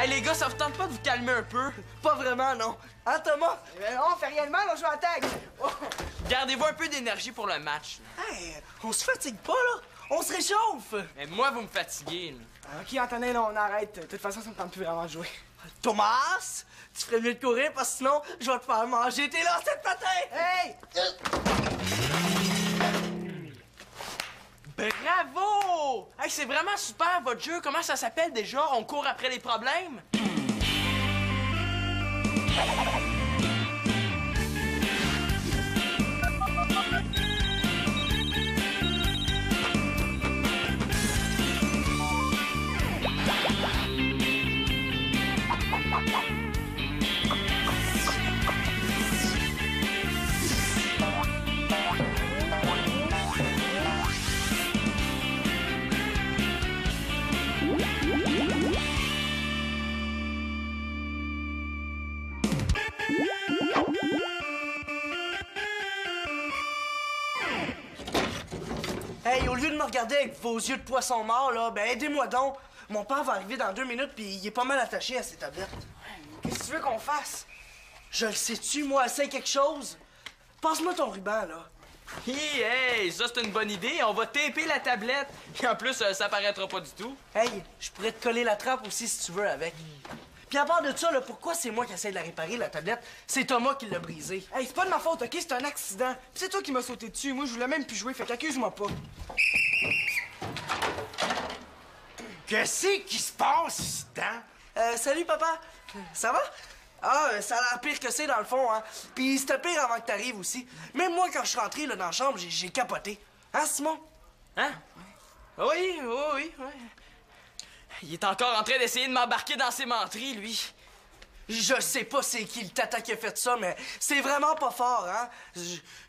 Hey les gars, ça vous tente pas de vous calmer un peu? Pas vraiment, non. Hein, Thomas? Non, on fait rien de mal, on joue à tag. Oh. Gardez-vous un peu d'énergie pour le match. Hey, on se fatigue pas, là. On se réchauffe. Mais moi, vous me fatiguez. Là. Ok, Antonin, là, on arrête. De toute façon, ça me tente plus vraiment de jouer. Thomas, tu ferais mieux de courir parce que sinon, je vais te faire manger tes lancers de patin. Hey! Bravo! Hey, c'est vraiment super votre jeu. Comment ça s'appelle déjà? On court après les problèmes? Hey, au lieu de me regarder avec vos yeux de poisson mort, là, ben aidez-moi donc. Mon père va arriver dans 2 minutes, puis il est pas mal attaché à ses tablettes. Qu'est-ce que tu veux qu'on fasse? Je le sais-tu, moi, essaye quelque chose? Passe-moi ton ruban, là. Hey, ça c'est une bonne idée. On va taper la tablette. Et en plus, ça paraîtra pas du tout. Hey, je pourrais te coller la trappe aussi si tu veux avec. Puis à part de ça, là, pourquoi c'est moi qui essaie de la réparer, la tablette? C'est Thomas qui l'a brisée. Hey, c'est pas de ma faute, ok? C'est un accident. Puis c'est toi qui m'as sauté dessus. Moi, je voulais même plus jouer, fait qu'accuse-moi pas. Qu'est-ce qui se passe ici-dedans? Salut, papa. Ça va? Ah, ça a l'air pire que c'est, dans le fond, hein. Puis c'était pire avant que t'arrives aussi. Même moi, quand je suis rentré, là, dans la chambre, j'ai capoté. Hein, Simon? Hein? Oui. Il est encore en train d'essayer de m'embarquer dans ses menteries, lui. Je sais pas c'est qui le tata qui a fait ça, mais c'est vraiment pas fort, hein.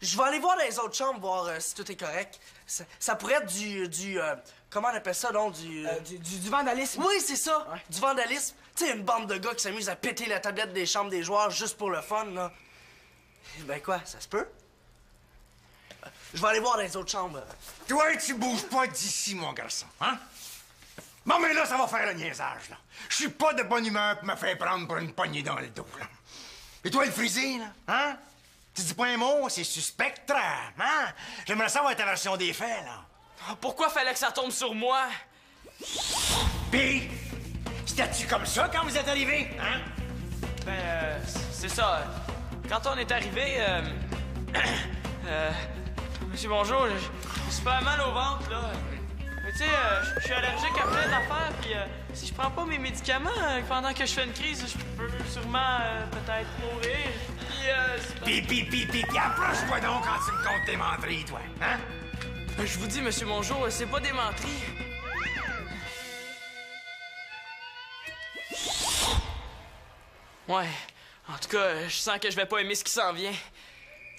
Je vais aller voir dans les autres chambres, voir si tout est correct. Ça pourrait être du comment on appelle ça, donc, Du vandalisme. Oui, c'est ça, Ouais. du vandalisme. Tu sais, une bande de gars qui s'amusent à péter la tablette des chambres des joueurs juste pour le fun, là. Ben quoi, ça se peut? Je vais aller voir dans les autres chambres. Toi, tu bouges pas d'ici, mon garçon, hein? Bon, mais là, ça va faire le niaisage, là. Je suis pas de bonne humeur pour me faire prendre pour une poignée dans le dos, là. Et toi, le frisé, là, hein? Tu dis pas un mot, c'est suspect, hein? J'aimerais savoir ta version des faits, là. Pourquoi fallait que ça tombe sur moi? Pis, c'était-tu comme ça quand vous êtes arrivés, hein? Ben, c'est ça. Quand on est arrivé, Monsieur Bonjour, j'ai super mal au ventre, là. Mais tu sais, je suis allergique à plein d'affaires, puis si je prends pas mes médicaments pendant que je fais une crise, je peux sûrement peut-être mourir. Puis, approche-toi donc quand tu me comptes tes menteries, toi, hein? Je vous dis, Monsieur Mongeau, c'est pas des menteries. Ouais, en tout cas, je sens que je vais pas aimer ce qui s'en vient.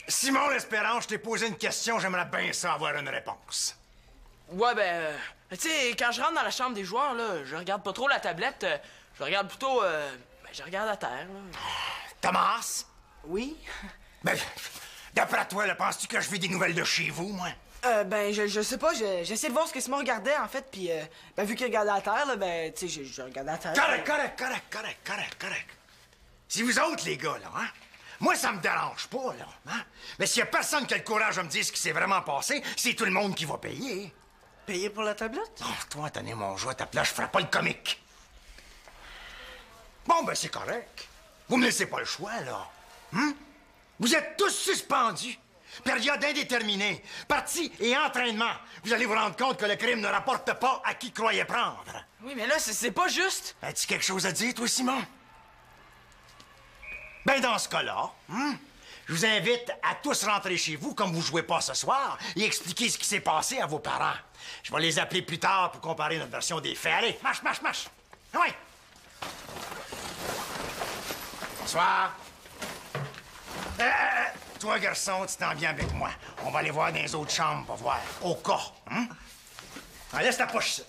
Simon L'Espérance, je t'ai posé une question, j'aimerais bien ça avoir une réponse. Ouais, ben, tu sais, quand je rentre dans la chambre des joueurs, là, je regarde pas trop la tablette, je regarde plutôt, je regarde à terre, là. Thomas? Oui? Ben, d'après toi, là, penses-tu que je vis des nouvelles de chez vous, moi? Ben, je sais pas, j'essaie de voir ce que Simon regardait, en fait, puis ben, vu qu'il regardait à terre, là, ben, tu sais, je regardais à terre. Correct. Si vous autres, les gars, là, hein? Moi, ça me dérange pas, là, hein? Mais s'il y a personne qui a le courage de me dire ce qui s'est vraiment passé, c'est tout le monde qui va payer. Payer pour la tablette? Oh, toi, tenez mon jeu à ta place, je ferai pas le comique. Bon, ben, c'est correct. Vous me laissez pas le choix, là. Vous êtes tous suspendus. Période indéterminée. Partie et entraînement. Vous allez vous rendre compte que le crime ne rapporte pas à qui croyait prendre. Oui, mais là, c'est pas juste. As-tu quelque chose à dire, toi, Simon? Ben, dans ce cas-là, je vous invite à tous rentrer chez vous, comme vous jouez pas ce soir, et expliquer ce qui s'est passé à vos parents. Je vais les appeler plus tard pour comparer notre version des faits. Allez, marche. Oui. Bonsoir. Toi, garçon, tu t'en viens avec moi. On va aller voir dans les autres chambres pour voir, au cas. Allez, laisse ta poche, ça.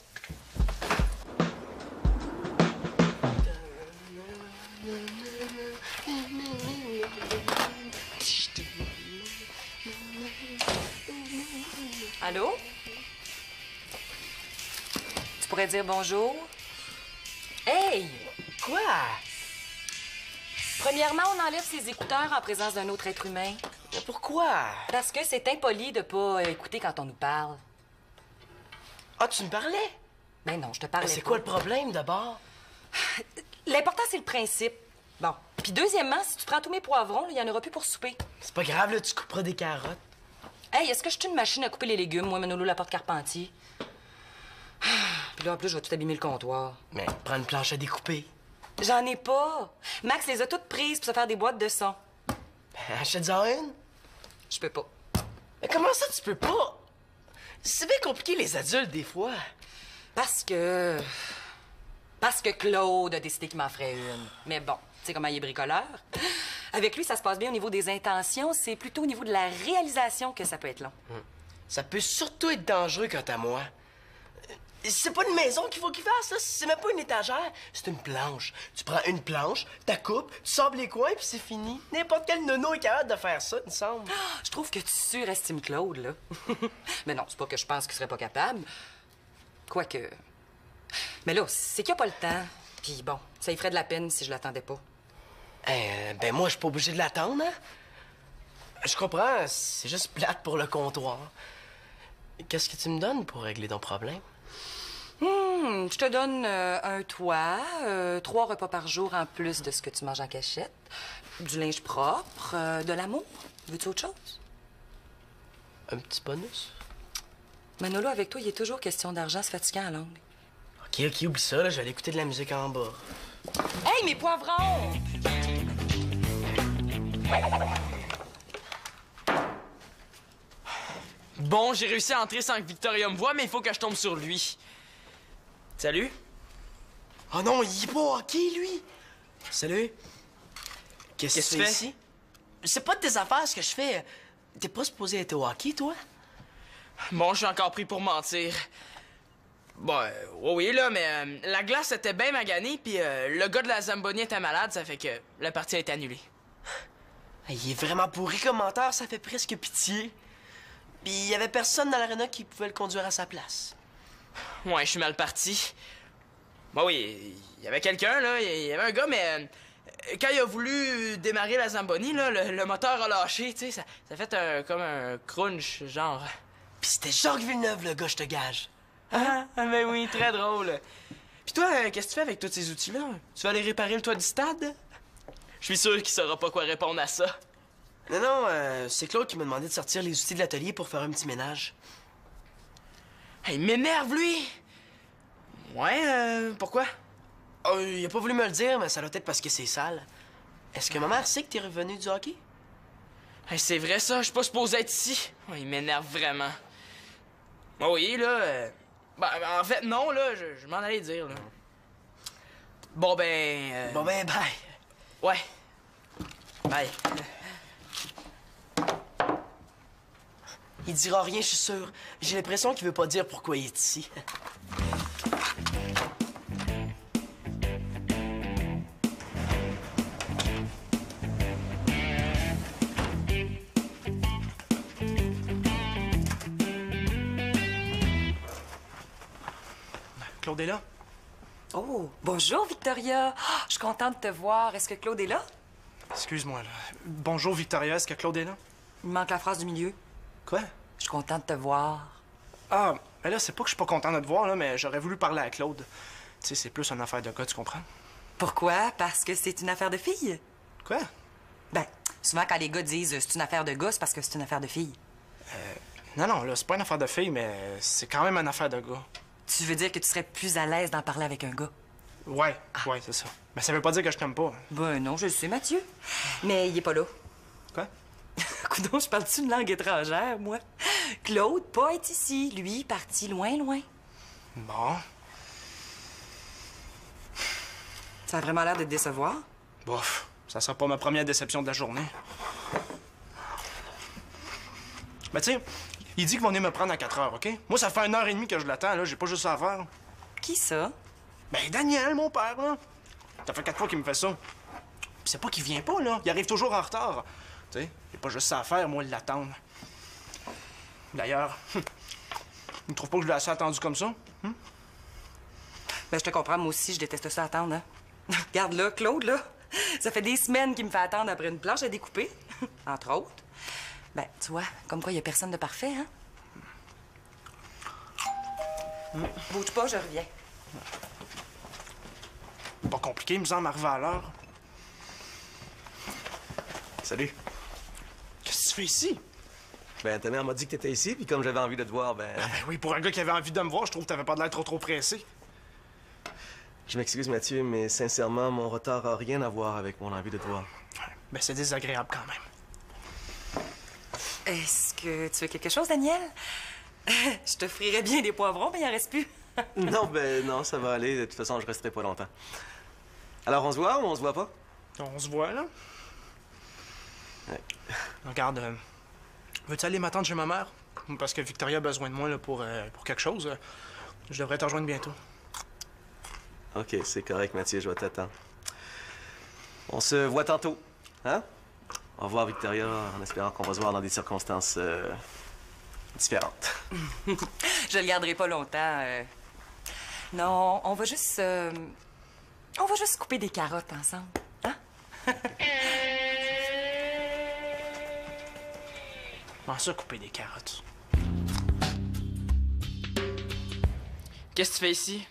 Allô? Tu pourrais dire bonjour? Hey! Quoi? Premièrement, on enlève ses écouteurs en présence d'un autre être humain. Mais pourquoi? Parce que c'est impoli de pas écouter quand on nous parle. Ah, tu me parlais? Ben non, je te parlais C'est pas. quoi le problème, d'abord? L'important, c'est le principe. Bon. Puis deuxièmement, si tu prends tous mes poivrons, il y en aura plus pour souper. C'est pas grave, là, tu couperas des carottes. Hey, est-ce que je suis une machine à couper les légumes, moi, Manolo Laporte Carpentier? Puis là, en plus, je vais tout abîmer le comptoir. Mais prends une planche à découper. J'en ai pas. Max les a toutes prises pour se faire des boîtes de son. Ben, achète-en une. Je peux pas. Mais comment ça, tu peux pas? C'est bien compliqué, les adultes, des fois. Parce que Claude a décidé qu'il m'en ferait une. Mais bon, tu sais comment il est bricoleur. Avec lui, ça se passe bien au niveau des intentions. C'est plutôt au niveau de la réalisation que ça peut être long. Ça peut surtout être dangereux quant à moi. C'est pas une maison qu'il faut qu'il fasse, ça. C'est même pas une étagère. C'est une planche. Tu prends une planche, ta coupes, tu sables les coins, puis c'est fini. N'importe quel nono est capable de faire ça, il me semble. Je trouve que tu surestimes Claude, là. Mais non, c'est pas que je pense qu'il serait pas capable. Quoique... Mais là, c'est qu'il a pas le temps. Puis bon, ça lui ferait de la peine si je l'attendais pas. Ben moi, je suis pas obligé de l'attendre, hein? Je comprends, c'est juste plate pour le comptoir. Qu'est-ce que tu me donnes pour régler ton problème? Je te donne un toit, 3 repas par jour en plus de ce que tu manges en cachette, du linge propre, de l'amour. Veux-tu autre chose? Un petit bonus? Manolo, avec toi, il est toujours question d'argent, c'est fatigant à longue. OK, oublie ça, là, je vais aller écouter de la musique en bas. Hey, mes poivrons! Bon, j'ai réussi à entrer sans que Victoria me voie, mais il faut que je tombe sur lui. Salut? Oh non, il est pas au hockey, lui! Salut. Qu'est-ce que tu fais fais? ici? C'est pas de tes affaires, ce que je fais. T'es pas supposé être au hockey, toi? Bon, je suis encore pris pour mentir. Bon, oui, là, mais la glace était bien maganée, puis le gars de la Zamboni était malade, ça fait que la partie a été annulée. Il est vraiment pourri comme menteur, ça fait presque pitié. Puis il y avait personne dans l'aréna qui pouvait le conduire à sa place. Ouais, je suis mal parti. Bon, oui, il y avait quelqu'un, là, il y avait un gars, mais quand il a voulu démarrer la Zamboni, là, le moteur a lâché, tu sais, ça a fait comme un crunch, genre. Puis c'était Jacques Villeneuve, le gars, je te gage. Ah, ben oui, très drôle. Puis toi, qu'est-ce que tu fais avec tous ces outils-là? Tu vas aller réparer le toit du stade? Je suis sûr qu'il saura pas quoi répondre à ça. Non, c'est Claude qui m'a demandé de sortir les outils de l'atelier pour faire un petit ménage. Hey, il m'énerve, lui! Ouais, pourquoi? Il a pas voulu me le dire, mais ça doit être parce que c'est sale. Est-ce que ma mère sait que t'es revenu du hockey? Hey, c'est vrai, ça, je suis pas supposé être ici. Ouais, il m'énerve vraiment. Oh oui, là... Ben, en fait, non, là, je m'en allais dire, là. Bon, ben... Bon ben, bye. Ouais. Bye. Il dira rien, je suis sûr. J'ai l'impression qu'il veut pas dire pourquoi il est ici. Claude est là? Oh, bonjour, Victoria. Ah, je suis contente de te voir. Est-ce que Claude est là? Excuse-moi, là. Bonjour, Victoria. Est-ce que Claude est là? Il me manque la phrase du milieu. Quoi? Je suis contente de te voir. Ah, mais là, c'est pas que je suis pas content de te voir, là, mais j'aurais voulu parler à Claude. Tu sais, c'est plus une affaire de gars, tu comprends? Pourquoi? Parce que c'est une affaire de fille? Quoi? Ben, souvent, quand les gars disent c'est une affaire de gars, c'est parce que c'est une affaire de fille. Non, là, c'est pas une affaire de fille, mais c'est quand même une affaire de gars. Tu veux dire que tu serais plus à l'aise d'en parler avec un gars? Ouais, c'est ça. Mais ça veut pas dire que je t'aime pas. Ben non, je le sais, Mathieu. Mais il est pas là. Quoi? Coudonc, je parle-tu une langue étrangère, moi? Claude, pas être ici. Lui, parti loin, loin. Bon. Ça a vraiment l'air de te décevoir? Bof, ça sera pas ma première déception de la journée. Mais tu sais, il dit qu'ils vont venir me prendre à 4 heures, OK? Moi, ça fait 1h30 que je l'attends, là. J'ai pas juste ça à faire. Qui ça? Ben, Daniel, mon père, là. Ça fait 4 fois qu'il me fait ça. Pis c'est pas qu'il vient pas, là. Il arrive toujours en retard. Tu sais, j'ai pas juste ça à faire, moi, de l'attendre. D'ailleurs, il trouve pas que je l'ai assez attendu comme ça? Ben, je te comprends, moi aussi, je déteste ça attendre, hein? Regarde là, Claude, là. Ça fait des semaines qu'il me fait attendre après une planche à découper, entre autres. Ben, tu vois, comme quoi il y a personne de parfait, hein? Bouge pas, je reviens. Pas compliqué, il me semble, arriver à l'heure. Salut. Qu'est-ce que tu fais ici? Ben, ta mère m'a dit que t'étais ici, puis comme j'avais envie de te voir, Ben oui, pour un gars qui avait envie de me voir, je trouve que t'avais pas de l'air trop pressé. Je m'excuse, Mathieu, mais sincèrement, mon retard a rien à voir avec mon envie de te voir. Ben c'est désagréable quand même. Est-ce que tu veux quelque chose, Daniel? Je t'offrirais bien des poivrons, mais il en reste plus. Non, ben non, ça va aller. De toute façon, je resterai pas longtemps. Alors, on se voit ou on se voit pas? On se voit, là? Ouais. Regarde, veux-tu aller m'attendre chez ma mère? Parce que Victoria a besoin de moi là, pour quelque chose. Je devrais te rejoindre bientôt. OK, c'est correct, Mathieu, je vais t'attendre. On se voit tantôt, hein? Au revoir, Victoria, en espérant qu'on va se voir dans des circonstances différentes. Je le garderai pas longtemps. Non, on va juste couper des carottes ensemble, hein? Comment ça, couper des carottes? Qu'est-ce que tu fais ici?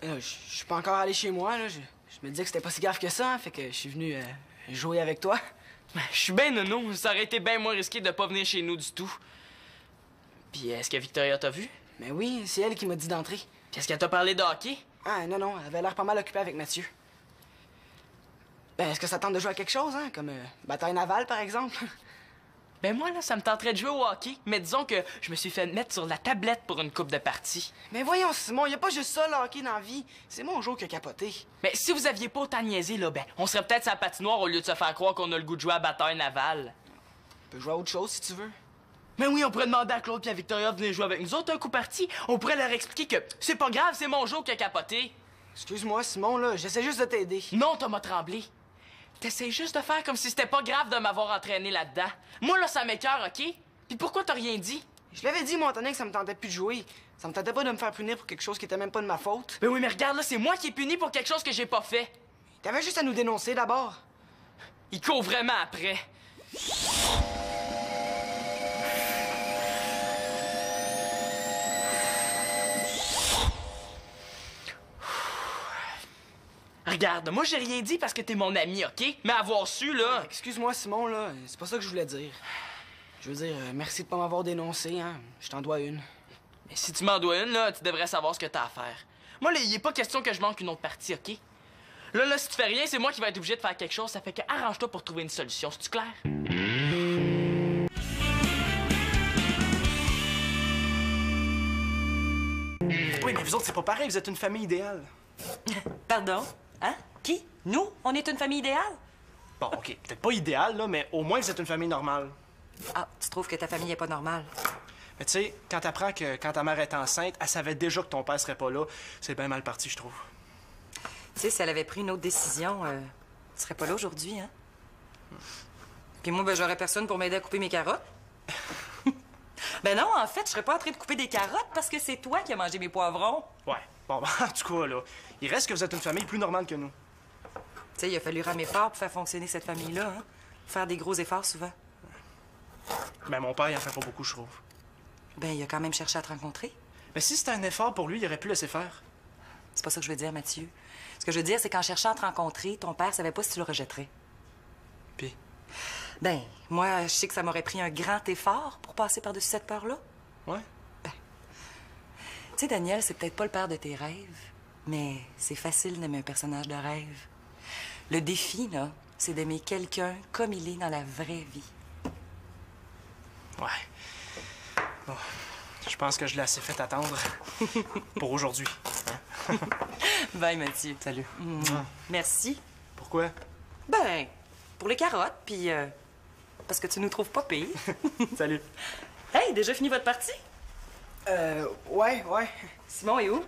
Je suis pas encore allé chez moi, là. Je me disais que c'était pas si grave que ça, hein, fait que je suis venu jouer avec toi. Ben, je suis ben nono. Ça aurait été bien moins risqué de pas venir chez nous du tout. Puis est-ce que Victoria t'a vu? Mais oui, c'est elle qui m'a dit d'entrer. Puis est-ce qu'elle t'a parlé de hockey? Ah, non, elle avait l'air pas mal occupée avec Mathieu. Ben, est-ce que ça tente de jouer à quelque chose, hein? Comme bataille navale, par exemple? Ben moi, là, ça me tenterait de jouer au hockey, mais disons que je me suis fait mettre sur la tablette pour une coupe de partie. Mais voyons, Simon, y a pas juste ça, le hockey dans la vie. C'est mon jour qui a capoté. Mais si vous aviez pas autant niaisé, là, ben, on serait peut-être sur la patinoire au lieu de se faire croire qu'on a le goût de jouer à bataille navale. On peut jouer à autre chose, si tu veux. Mais oui, on pourrait demander à Claude et à Victoria de venir jouer avec nous autres un coup parti. On pourrait leur expliquer que c'est pas grave, c'est mon jour qui a capoté. Excuse-moi, Simon, là, j'essaie juste de t'aider. Non, Thomas Tremblay. T'essayes juste de faire comme si c'était pas grave de m'avoir entraîné là-dedans. Moi, là, ça m'écoeure, OK? Puis pourquoi t'as rien dit? Je l'avais dit, mon tonnerre, que ça me tentait plus de jouer. Ça me tentait pas de me faire punir pour quelque chose qui était même pas de ma faute. Ben oui, mais regarde, là, c'est moi qui ai puni pour quelque chose que j'ai pas fait. T'avais juste à nous dénoncer d'abord. Il court vraiment après. Regarde, moi j'ai rien dit parce que t'es mon ami, OK? Mais avoir su, là... Excuse-moi, Simon, là, c'est pas ça que je voulais dire. Je veux dire, merci de pas m'avoir dénoncé, hein. Je t'en dois une. Mais si tu m'en dois une, là, tu devrais savoir ce que t'as à faire. Moi, là, il est pas question que je manque une autre partie, OK? Là, si tu fais rien, c'est moi qui vais être obligé de faire quelque chose. Ça fait que arrange-toi pour trouver une solution. C'est-tu clair? Oui, mais vous autres, c'est pas pareil, vous êtes une famille idéale. Pardon? Hein? Qui? Nous? On est une famille idéale? Bon, OK, peut-être pas idéale, là, mais au moins vous êtes une famille normale. Ah, tu trouves que ta famille est pas normale? Mais tu sais, quand t'apprends que quand ta mère est enceinte, elle savait déjà que ton père serait pas là, c'est bien mal parti, je trouve. Tu sais, si elle avait pris une autre décision, tu serais pas là aujourd'hui, hein? Puis moi, ben, j'aurais personne pour m'aider à couper mes carottes. Ben non, en fait, je serais pas en train de couper des carottes parce que c'est toi qui as mangé mes poivrons. Ouais, bon, en tout cas, là, il reste que vous êtes une famille plus normale que nous. Tu sais, il a fallu ramer fort pour faire fonctionner cette famille-là, hein? Faire des gros efforts souvent. Ben, mon père, il en fait pas beaucoup, je trouve. Ben, il a quand même cherché à te rencontrer. Mais si c'était un effort pour lui, il aurait pu laisser faire. C'est pas ça que je veux dire, Mathieu. Ce que je veux dire, c'est qu'en cherchant à te rencontrer, ton père savait pas si tu le rejetterais. Puis? Ben, moi, je sais que ça m'aurait pris un grand effort pour passer par-dessus cette peur-là. Ouais? Ben, tu sais, Daniel, c'est peut-être pas le père de tes rêves, mais c'est facile d'aimer un personnage de rêve. Le défi, là, c'est d'aimer quelqu'un comme il est dans la vraie vie. Ouais. Bon, je pense que je l'ai assez fait attendre pour aujourd'hui. Hein? Bye, Mathieu. Salut. Merci. Pourquoi? Ben, pour les carottes, puis parce que tu nous trouves pas pires. Salut. Hey, déjà fini votre partie? Ouais. Simon est où?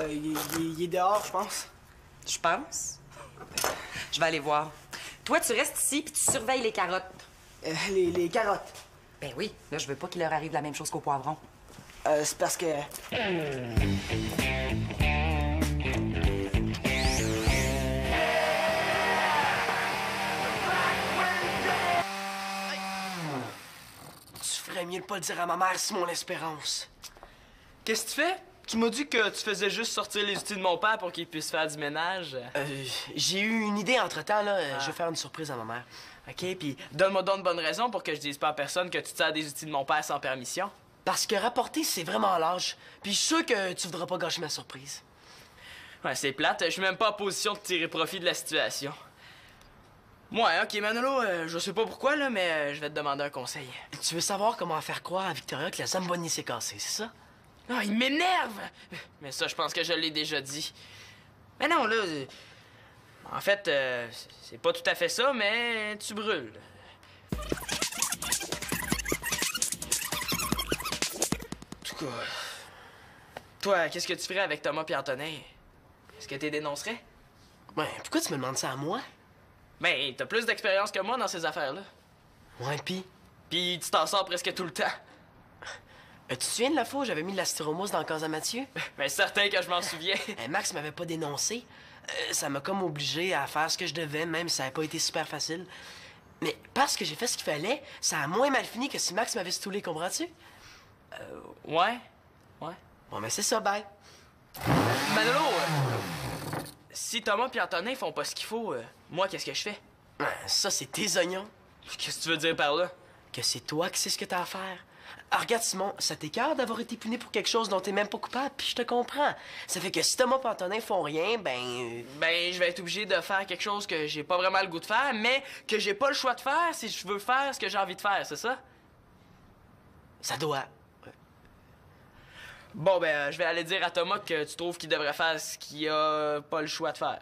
Il est dehors, je pense. Je pense. Je vais aller voir. Toi, tu restes ici, puis tu surveilles les carottes. Les carottes. Ben oui, là, je veux pas qu'il leur arrive la même chose qu'aux poivrons. C'est parce que... pas le dire à ma mère, Simon L'Espérance. Qu'est-ce que tu fais? Tu m'as dit que tu faisais juste sortir les outils de mon père pour qu'il puisse faire du ménage. J'ai eu une idée entre-temps, là. Je vais faire une surprise à ma mère. OK, puis donne-moi donc une bonne raison pour que je dise pas à personne que tu te sers des outils de mon père sans permission. Parce que rapporter, c'est vraiment lâche. Puis je suis sûr que tu voudras pas gâcher ma surprise. Ouais, c'est plate. Je suis même pas en position de tirer profit de la situation. Ouais, OK, Manolo, je sais pas pourquoi, là, mais je vais te demander un conseil. Tu veux savoir comment faire croire à Victoria que la Zamboni s'est cassée, c'est ça? Ah, il m'énerve! Mais ça, je pense que je l'ai déjà dit. Mais non, là... En fait, c'est pas tout à fait ça, mais tu brûles. En tout cas... Toi, qu'est-ce que tu ferais avec Thomas et Antonin? Est-ce que tu les dénoncerais? Ouais, pourquoi tu me demandes ça à moi? Ben, t'as plus d'expérience que moi dans ces affaires-là. Ouais, pis? Puis tu t'en sors presque tout le temps. Tu te souviens de la fois où j'avais mis de la styromousse dans le cas à Mathieu? Ben, certain que je m'en souviens. Max m'avait pas dénoncé. Ça m'a comme obligé à faire ce que je devais, même si ça avait pas été super facile. Mais parce que j'ai fait ce qu'il fallait, ça a moins mal fini que si Max m'avait stoulé, comprends-tu? Ouais. Ouais. Bon, mais c'est ça, bye. Manolo, si Thomas et Antonin font pas ce qu'il faut, moi, qu'est-ce que je fais? Ça, c'est tes oignons. Qu'est-ce que tu veux dire par là? Que c'est toi qui sais ce que t'as à faire. Ah, regarde, Simon, ça t'écœure d'avoir été puni pour quelque chose dont t'es même pas coupable, puis je te comprends. Ça fait que si Thomas et Antonin font rien, ben... Ben, je vais être obligé de faire quelque chose que j'ai pas vraiment le goût de faire, mais que j'ai pas le choix de faire si je veux faire ce que j'ai envie de faire, c'est ça? Ça doit. Bon, ben, je vais aller dire à Thomas que tu trouves qu'il devrait faire ce qu'il a pas le choix de faire.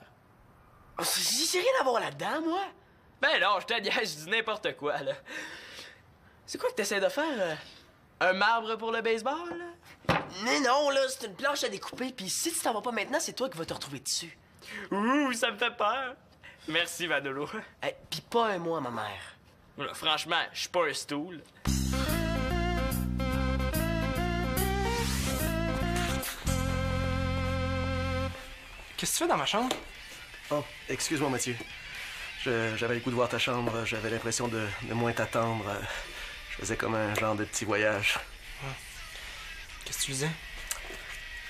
J'ai rien à voir là-dedans, moi. Ben non, je te niaise, je dis n'importe quoi, là. C'est quoi que t'essaies de faire? Un marbre pour le baseball, là? Mais non, là, c'est une planche à découper, puis si tu t'en vas pas maintenant, c'est toi qui vas te retrouver dessus. Ouh, ça me fait peur. Merci, Manolo. Puis pas un mot à ma mère. Là, franchement, je suis pas un stool. Qu'est-ce que tu fais dans ma chambre? Oh, excuse-moi, Mathieu. J'avais le goût de voir ta chambre. J'avais l'impression de moins t'attendre. Je faisais comme un genre de petit voyage. Qu'est-ce que tu disais?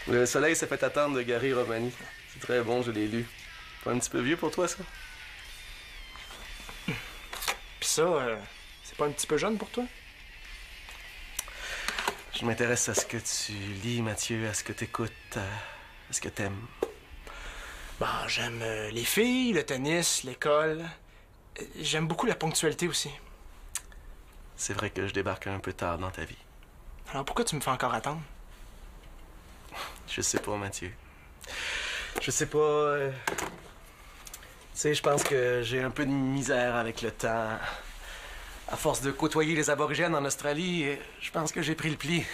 Le soleil s'est fait attendre de Gary Romani. C'est très bon, je l'ai lu. Pas un petit peu vieux pour toi, ça? Pis ça, c'est pas un petit peu jeune pour toi? Je m'intéresse à ce que tu lis, Mathieu, à ce que t'écoutes, à ce que t'aimes. Bon, j'aime les filles, le tennis, l'école. J'aime beaucoup la ponctualité aussi. C'est vrai que je débarque un peu tard dans ta vie. Alors pourquoi tu me fais encore attendre? Je sais pas, Mathieu. Je sais pas... Tu sais, je pense que j'ai un peu de misère avec le temps. À force de côtoyer les aborigènes en Australie, je pense que j'ai pris le pli.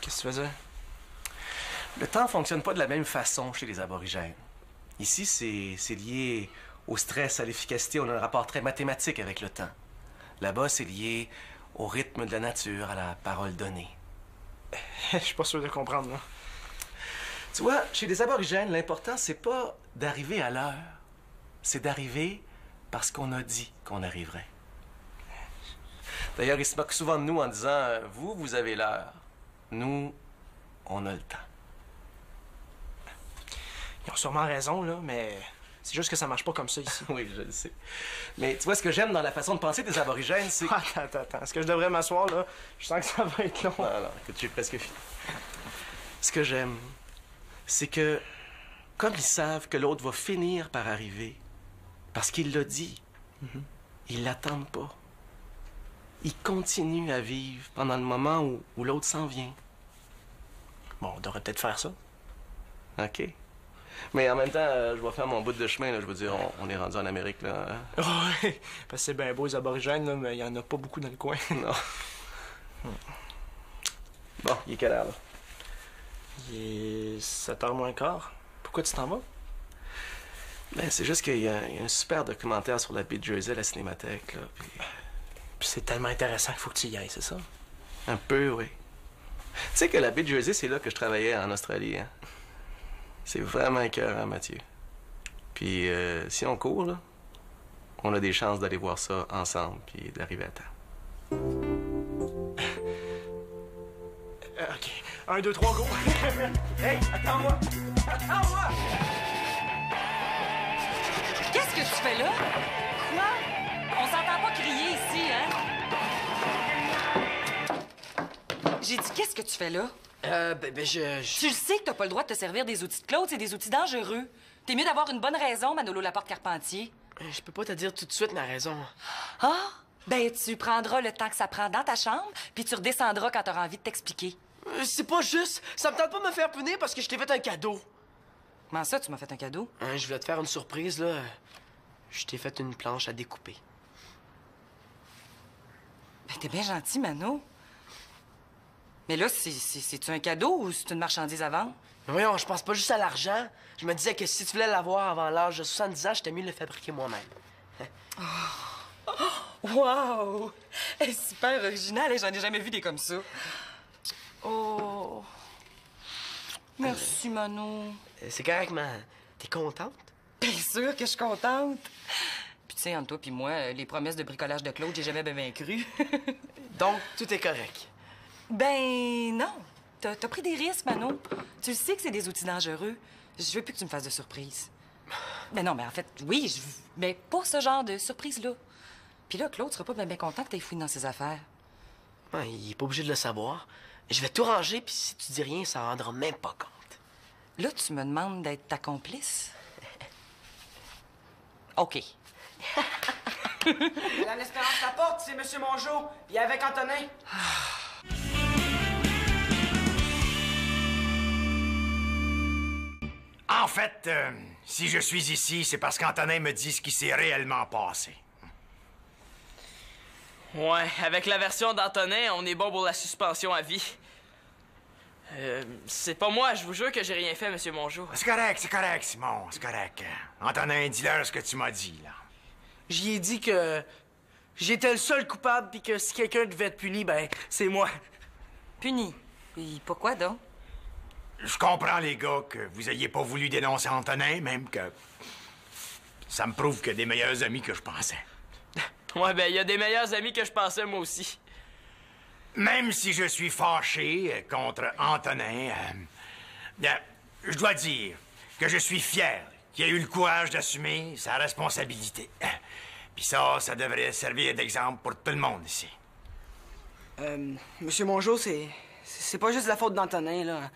Qu'est-ce que tu faisais? Le temps fonctionne pas de la même façon chez les aborigènes. Ici, c'est lié au stress, à l'efficacité. On a un rapport très mathématique avec le temps. Là-bas, c'est lié au rythme de la nature, à la parole donnée. Je suis pas sûr de comprendre, là. Tu vois, chez les aborigènes, l'important, c'est pas d'arriver à l'heure. C'est d'arriver parce qu'on a dit qu'on arriverait. D'ailleurs, ils se moquent souvent de nous en disant « Vous avez l'heure. Nous, on a le temps. » Ils ont sûrement raison, là, mais c'est juste que ça marche pas comme ça ici. Oui, je le sais. Mais tu vois, ce que j'aime dans la façon de penser des aborigènes, c'est... Attends. Est-ce que je devrais m'asseoir, là? Je sens que ça va être long. Non, écoute, j'ai presque fini. Ce que j'aime, c'est que, comme ils savent que l'autre va finir par arriver, parce qu'il l'a dit, ils l'attendent pas. Ils continuent à vivre pendant le moment où l'autre s'en vient. Bon, on devrait peut-être faire ça. OK. Mais en même temps, je vais faire mon bout de chemin, là. Je veux dire, on est rendu en Amérique, là. Ouais, parce que c'est bien beau les aborigènes, là, mais il y en a pas beaucoup dans le coin. Non. Bon, il est quelle heure, là? Il est 7h moins quart. Pourquoi tu t'en vas? Ben, c'est juste qu'il y a un super documentaire sur la baie de Jersey à la Cinémathèque, là. Puis c'est tellement intéressant qu'il faut que tu y ailles, c'est ça? Un peu, oui. Tu sais que la baie de Jersey, c'est là que je travaillais en Australie, hein? C'est vraiment écœurant, Mathieu. Puis, si on court, là, on a des chances d'aller voir ça ensemble, puis d'arriver à temps. 1, 2, 3, go! Hey, attends-moi! Attends-moi! Qu'est-ce que tu fais là? Quoi? On s'entend pas crier ici, hein? J'ai dit, qu'est-ce que tu fais là? Tu le sais que t'as pas le droit de te servir des outils de Claude, c'est des outils dangereux. T'es mieux d'avoir une bonne raison, Manolo Laporte-Carpentier. Je peux pas te dire tout de suite ma raison. Ah? Ben, tu prendras le temps que ça prend dans ta chambre, puis tu redescendras quand t'auras envie de t'expliquer. C'est pas juste. Ça me tente pas de me faire punir parce que je t'ai fait un cadeau. Comment ça, tu m'as fait un cadeau? Hein, je voulais te faire une surprise, là. Je t'ai fait une planche à découper. Ben, t'es bien gentil, Mano. Mais là, c'est-tu un cadeau ou c'est une marchandise à vendre? Mais voyons, je pense pas juste à l'argent. Je me disais que si tu voulais l'avoir avant l'âge de 70 ans, j'étais mieux de le fabriquer moi-même. Wow! Elle est super originale et j'en ai jamais vu des comme ça. Oh! Merci, Mano. C'est correct, man. T'es contente? Bien sûr que je suis contente. Puis tu sais, entre toi puis moi, les promesses de bricolage de Claude, j'ai jamais bien cru. Donc, tout est correct. Ben non. T'as pris des risques, Mano. Tu le sais que c'est des outils dangereux. Je veux plus que tu me fasses de surprise. Ben non, mais en fait, oui, mais pas ce genre de surprise-là. Puis là, Claude sera pas bien content que t'aies fouillé dans ses affaires. Ouais, il est pas obligé de le savoir. Je vais tout ranger, puis si tu dis rien, ça en rendra même pas compte. Là, tu me demandes d'être ta complice? OK. Madame Espérance Laporte, c'est Monsieur Mongeau. Il est avec Antonin. En fait, si je suis ici, c'est parce qu'Antonin me dit ce qui s'est réellement passé. Ouais, avec la version d'Antonin, on est bon pour la suspension à vie. C'est pas moi, je vous jure que j'ai rien fait, Monsieur Mongeau. C'est correct, Simon, c'est correct. Antonin, dis-leur ce que tu m'as dit, là. J'y ai dit que j'étais le seul coupable, puis que si quelqu'un devait être puni, ben, c'est moi. Puni. Et pourquoi donc? Je comprends, les gars, que vous ayez pas voulu dénoncer Antonin, même que... Ça me prouve que des meilleurs amis que je pensais. Ouais, ben, il y a des meilleurs amis que je pensais, moi aussi. Même si je suis fâché contre Antonin, je dois dire que je suis fier qu'il ait eu le courage d'assumer sa responsabilité. Puis ça devrait servir d'exemple pour tout le monde ici. Monsieur Mongeau, c'est pas juste la faute d'Antonin, là.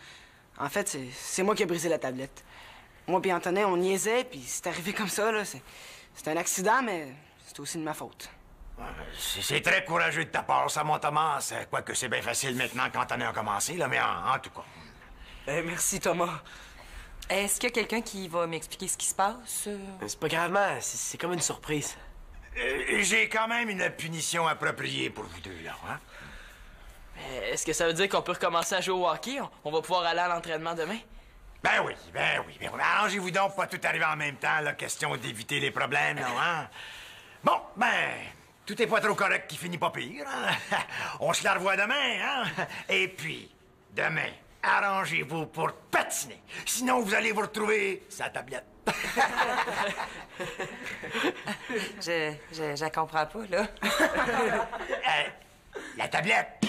En fait, c'est moi qui ai brisé la tablette. Moi puis Antonin, on niaisait, puis c'est arrivé comme ça, là. C'est un accident, mais c'est aussi de ma faute. C'est très courageux de ta part, ça, mon Thomas. Quoique c'est bien facile maintenant qu'Antonin a commencé, là, mais en tout cas. Merci, Thomas. Est-ce qu'il y a quelqu'un qui va m'expliquer ce qui se passe? C'est pas gravement, c'est comme une surprise. J'ai quand même une punition appropriée pour vous deux, là, hein? Est-ce que ça veut dire qu'on peut recommencer à jouer au hockey? On va pouvoir aller à l'entraînement demain? Ben oui. Arrangez-vous donc pour pas tout arriver en même temps, là, question d'éviter les problèmes, là, hein? Bon, ben, tout est pas trop correct qui finit pas pire, hein? On se la revoit demain, hein? Et puis, demain, arrangez-vous pour patiner. Sinon, vous allez vous retrouver sa tablette. Je comprends pas, là. La tablette!